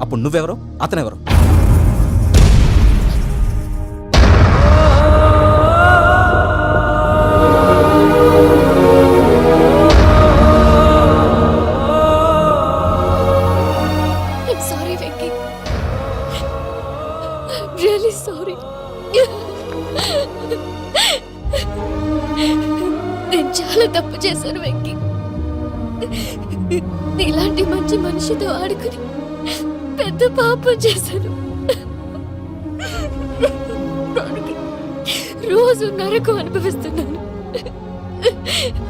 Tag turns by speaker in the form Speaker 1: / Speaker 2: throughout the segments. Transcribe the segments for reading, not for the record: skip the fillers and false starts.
Speaker 1: అప్పుడు నువ్వెవరు, అతనెవరు?
Speaker 2: నేను చాలా తప్పు చేశాను వెంకీ. నీలాంటి మంచి మనిషితో ఆడుకుని పెద్ద పాపం చేశాను. రోజు నరకం అనుభవిస్తున్నాను.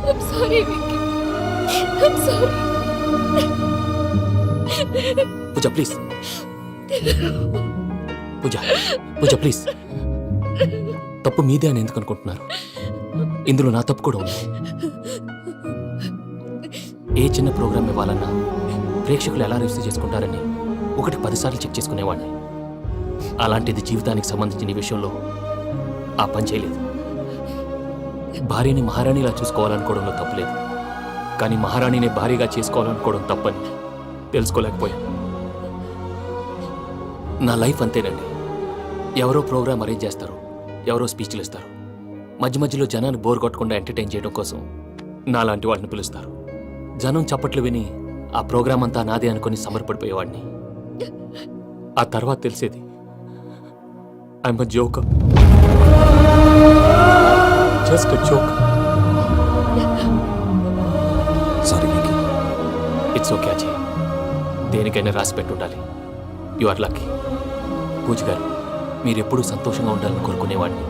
Speaker 2: I'm sorry, Venky. I'm sorry.
Speaker 3: Pooja please. Pooja please. తప్పు మీదే అని ఎందుకు అనుకుంటున్నారు? ఇందులో నా తప్పు కూడా ఉంది. ఏ చిన్న ప్రోగ్రామ్ ఇవ్వాలన్నా ప్రేక్షకులు ఎలా రిసీవ్ చేసుకుంటారని 1-10 సార్లు చెక్ చేసుకునేవాడిని. అలాంటిది జీవితానికి సంబంధించిన ఈ విషయంలో ఆ పని చేయలేదు. భార్యని మహారాణిలా చూసుకోవాలనుకోవడంలో తప్పులేదు, కానీ మహారాణిని భార్యగా చేసుకోవాలనుకోవడం తప్పని తెలుసుకోలేకపోయాను. నా లైఫ్ అంతేనండి. ఎవరో ప్రోగ్రామ్ అరేంజ్ చేస్తారు, ఎవరో స్పీచ్లు ఇస్తారు, మధ్య మధ్యలో జనాన్ని బోర్ కొట్టకుండా ఎంటర్టైన్ చేయడం కోసం నాలాంటి వాడిని పిలుస్తారు. జనం చప్పట్లు విని ఆ ప్రోగ్రామ్ అంతా నాదే అనుకుని సమర్పడిపోయేవాడిని. ఆ తర్వాత తెలిసేది I'm a joker, just a joke.
Speaker 1: Sorry Venky.
Speaker 3: It's okay Ajay, దేనికైనా రాసి పెట్టుండాలి. You are lucky. పూజ గారు, మీరెప్పుడూ సంతోషంగా ఉండాలని కోరుకునేవాడిని.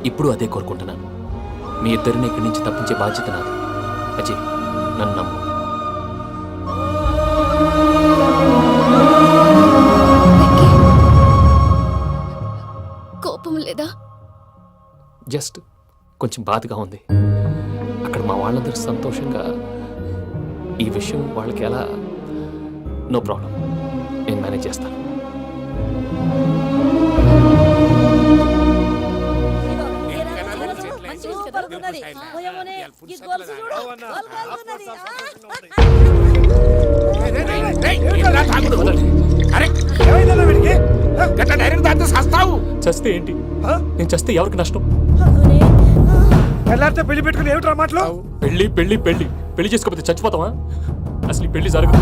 Speaker 3: ఇప్పుడు అదే కోరుకుంటున్నాను. మీ ఇద్దరిని ఇక్కడి నుంచి తప్పించే బాధ్యత నాది. అజయ్, నన్ను నమ్ము.
Speaker 2: కోపం లేదా?
Speaker 3: జస్ట్ కొంచెం బాధగా ఉంది. అక్కడ మా వాళ్ళందరూ సంతోషంగా, ఈ విషయం వాళ్ళకి ఎలా? నో ప్రాబ్లం, నేను మేనేజ్ చేస్తాను. చస్తే ఏంటి? నేను చస్తే ఎవరికి నష్టం?
Speaker 4: పెళ్లి పెట్టుకుని ఏమిట్రా మాటలు?
Speaker 3: పెళ్లి పెళ్లి పెళ్లి పెళ్లి చేసుకోకపోతే చచ్చిపోతావా? అసలు ఈ పెళ్లి జరగదు.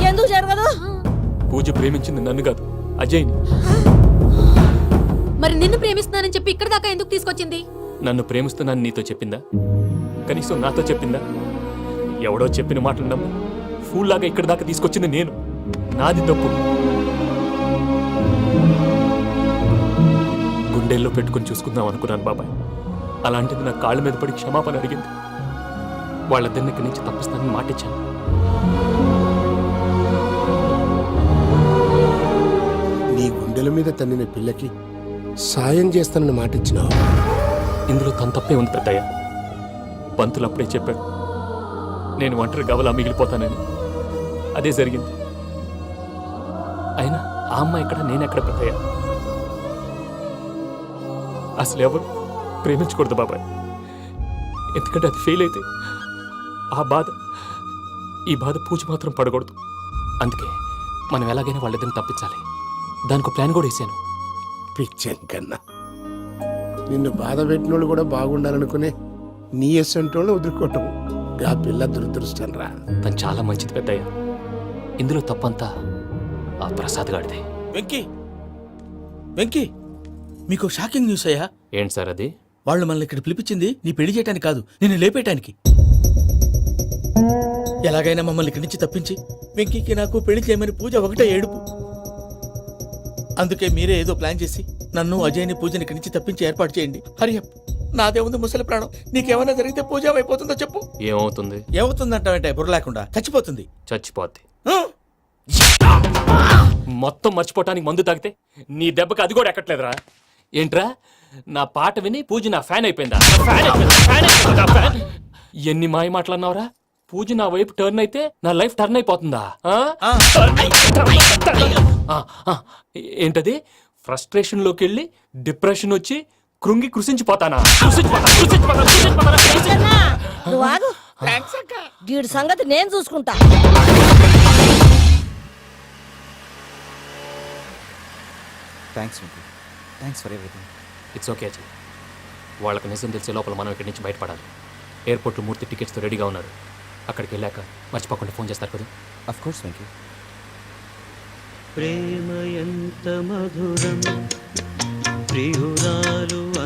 Speaker 5: ఎందుకు జరగదు?
Speaker 3: పూజ ప్రేమించింది నన్ను కాదు, అజయ్ని.
Speaker 2: మరి నిన్ను ప్రేమిస్తున్నానని చెప్పి ఇక్కడ దాకా ఎందుకు తీసుకొచ్చింది?
Speaker 3: నన్ను ప్రేమిస్తున్నాను నీతో చెప్పిందా? కనీసం నాతో చెప్పిందా? ఎవడో చెప్పిన మాటలు నమ్ము ఫూల్ లాగా ఇక్కడ దాకా తీసుకొచ్చింది నేను. నాది తప్పు. గుండెల్లో పెట్టుకుని చూసుకుందాం అనుకున్నాను బాబాయ్. అలాంటిది నా కాళ్ళ మీద పడి క్షమాపణ అడిగింది. వాళ్ళిద్దరిని ఇక్కడి నుంచి తప్పిస్తానని మాటిచ్చాను.
Speaker 6: నీ గుండెల మీద తన్నిన పిల్లకి సాయం చేస్తానని మాటిచ్చినావు.
Speaker 3: ఇందులో తన తప్పే ఉంది పెద్దయ్య. పంతులు అప్పుడే చెప్పాడు నేను ఒంటరి గవలా మిగిలిపోతానని. అదే జరిగింది. అయినా ఆ అమ్మాయి ఎక్కడ, నేనెక్కడ పెద్దయ్య? అసలు ఎవరు ప్రేమించకూడదు బాబాయ్. ఎందుకంటే అది ఫెయిల్ అయితే ఈ బాధ పూజ మాత్రం పడకూడదు. అందుకే మనం ఎలాగైనా వాళ్ళిద్దరిని తప్పించాలి. దానికి ప్లాన్ కూడా వేసాను.
Speaker 6: పిచ్చం కన్నా నిన్ను బాధ పెట్టినోళ్ళు కూడా బాగుండాలనుకునే నీ ఎస్సంటోళ్ళు వదులుకోవటం ఆ పిల్ల దురదృష్టం రా.
Speaker 3: తను చాలా మంచిది పెద్దయ్య. ఇందులో తప్పంతా ఆ ప్రసాద్ గాడిదే.
Speaker 7: వెంకీ, మీకు షాకింగ్ న్యూస్ అయ్యా.
Speaker 3: ఏంటి సార్ అది?
Speaker 7: వాళ్ళు మనల్ని ఇక్కడ పిలిపించింది నీ పెళ్లి చేయడానికి కాదు, నిన్ను లేపేయటానికి. ఎలాగైనా మమ్మల్ని ఇక్కడి నుంచి తప్పించి వెంకీకి నాకు పెళ్లి చేయమని పూజ ఒకటే ఏడుపు. అందుకే మీరే ఏదో ప్లాన్ చేసి నన్ను అజయ్ని పూజని ఇక్కడి నుంచి తప్పించి ఏర్పాటు చేయండి. హరియప్, నాదే ఉంది ముసలి ప్రాణం. నీకేమైనా జరిగితే పూజ అయిపోతుందో చెప్పు.
Speaker 3: ఏమవుతుంది?
Speaker 7: ఏమవుతుందంటావంటే బుర్ర లేకుండా చచ్చిపోతుంది.
Speaker 3: చచ్చిపోద్ది. మొత్తం మర్చిపోవటానికి మందు తాగితే నీ దెబ్బకి అది కూడా ఎక్కట్లేదురా. ఏంట్రా, నా పాట విని పూజ నా ఫ్యాన్ అయిపోయిందా? ఎన్ని మాయ మాటలన్నావురా? పూజ నా వైపు టర్న్ అయితే నా లైఫ్ టర్న్ అయిపోతుందా? ఏంటది? ఫ్రస్ట్రేషన్ లోకి వెళ్ళి డిప్రెషన్ వచ్చి కృంగి కృషించిపోతానా?
Speaker 5: సంగతి నేను చూసుకుంటా.
Speaker 1: Thanks Venky. Thanks for everything.
Speaker 3: It's okay Ajay. వాళ్ళకి నిజం తెలిసే లోపల మనం ఇక్కడి నుంచి బయటపడాలి. ఎయిర్పోర్ట్లో మూర్తి టికెట్స్తో రెడీగా ఉన్నారు. అక్కడికి వెళ్ళాక మర్చిపోకుండా ఫోన్ చేస్తారు కదా.
Speaker 1: Of course Venky.
Speaker 4: ప్రేమ ఎంత మధురం ప్రియురాలు